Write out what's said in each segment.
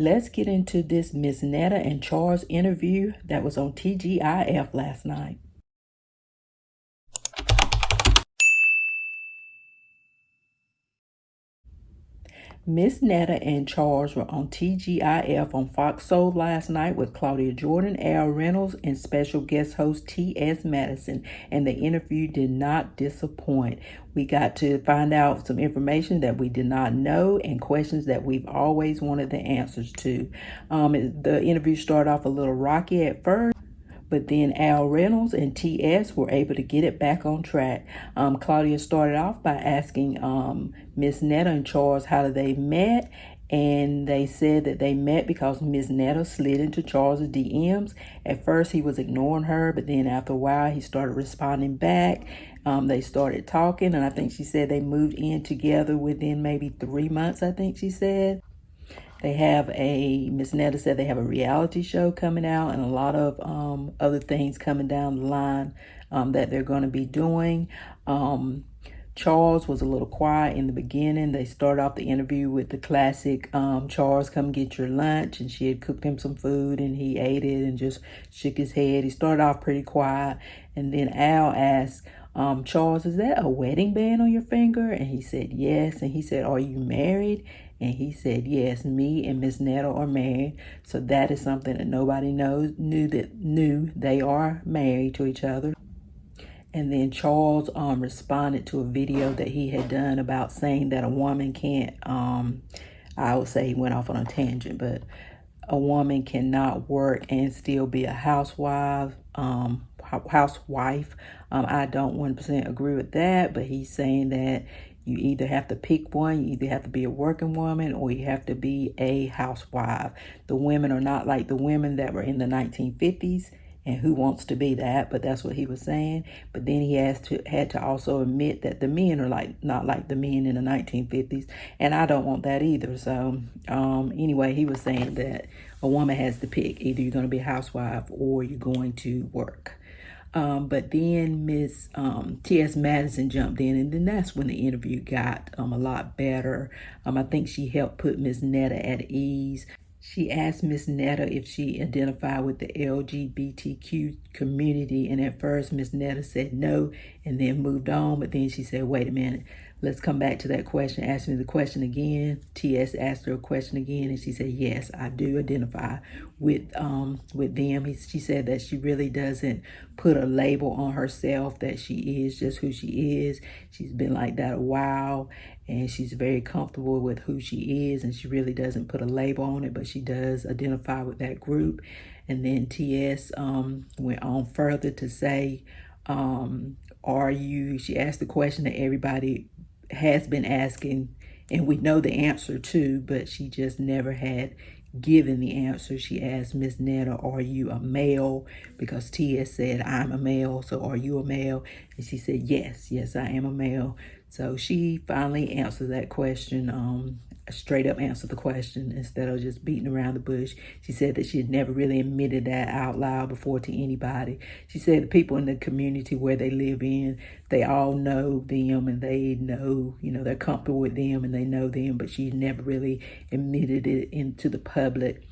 Let's get into this Miss Netta and Charles interview that was on TGIF last night. Miss Netta and Charles were on TGIF on Fox Soul last night with Claudia Jordan, Al Reynolds, and special guest host T.S. Madison, and the interview did not disappoint. We got to find out some information that we did not know and questions that we've always wanted the answers to. The interview started off a little rocky at first, but then Al Reynolds and T.S. were able to get it back on track. Claudia started off by asking Miss Netta and Charles how they met. And they said that they met because Miss Netta slid into Charles' DMs. At first, he was ignoring her, but then after a while, he started responding back. They started talking, and I think she said they moved in together within maybe 3 months, I think she said. They have Miss Netta said they have a reality show coming out and a lot of other things coming down the line that they're going to be doing. Charles was a little quiet in the beginning. They started off the interview with the classic, Charles, come get your lunch. And she had cooked him some food and he ate it and just shook his head. He started off pretty quiet. And then Al asked, Charles, is that a wedding band on your finger? And he said, yes. And he said, are you married? And he said, yes, me and Miss Netta are married. So that is something that nobody knew they are married to each other. And then Charles responded to a video that he had done about saying that a woman can't, I would say he went off on a tangent, but a woman cannot work and still be a housewife. I don't 100% agree with that, but he's saying that you either have to pick one, you either have to be a working woman or you have to be a housewife. The women are not like the women that were in the 1950s, and who wants to be that? But that's what he was saying. But then he had to also admit that the men are not like the men in the 1950s, and I don't want that either. So anyway, he was saying that a woman has to pick. Either you're going to be a housewife or you're going to work. But then Miss T.S. Madison jumped in, and then that's when the interview got a lot better. I think she helped put Miss Netta at ease. She asked Miss Netta if she identified with the LGBTQ community, and at first Miss Netta said no and then moved on, but then she said, wait a minute, let's come back to that question. Ask me the question again. T.S. asked her a question again, and she said, yes, I do identify with them. She said that she really doesn't put a label on herself, that she is just who she is. She's been like that a while, and she's very comfortable with who she is, and she really doesn't put a label on it, but she does identify with that group. And then T.S. went on further to say, she asked the question that everybody has been asking, and we know the answer too, but she just never had given the answer. She asked Miss Netta, are you a male? Because T.S. said, I'm a male, so are you a male? And she said, yes, I am a male. So she finally answered that question, straight up answered the question instead of just beating around the bush. She said that she had never really admitted that out loud before to anybody. She said the people in the community where they live in, they all know them and they know, they're comfortable with them and they know them, but she never really admitted it into the public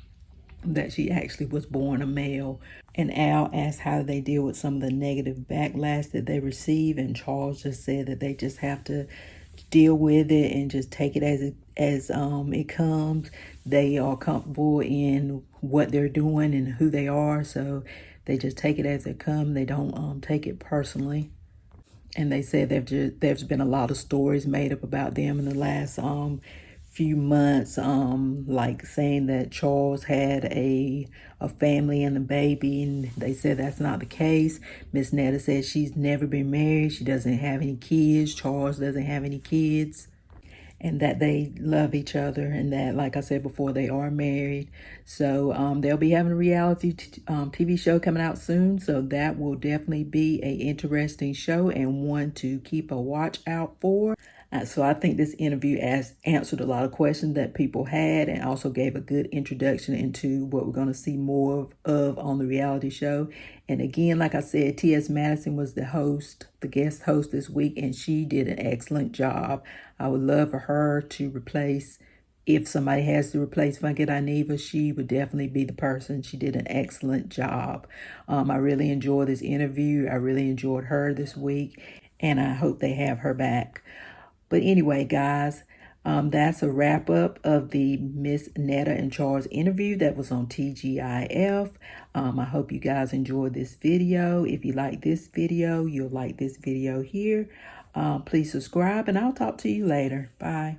that she actually was born a male. And Al asked how they deal with some of the negative backlash that they receive, and Charles just said that they just have to deal with it and just take it as it comes. They are comfortable in what they're doing and who they are, so they just take it as it comes. They don't take it personally. And they said there's been a lot of stories made up about them in the last few months, like saying that Charles had a family and a baby, and they said that's not the case. Miss Netta said she's never been married. She doesn't have any kids. Charles doesn't have any kids. And that they love each other, and that, like I said before, they are married. So they'll be having a reality TV show coming out soon. So that will definitely be an interesting show and one to keep a watch out for. So I think this interview answered a lot of questions that people had, and also gave a good introduction into what we're going to see more of on the reality show. And again, like I said, T.S. Madison was the guest host this week, and she did an excellent job. I would love for her to replace if somebody has to replace Funky Dineva, she would definitely be the person. She did an excellent job. I really enjoyed this interview. I really enjoyed her this week, and I hope they have her back. But anyway, guys, that's a wrap up of the Miss Netta and Charles interview that was on TGIF. I hope you guys enjoyed this video. If you like this video, you'll like this video here. Please subscribe, and I'll talk to you later. Bye.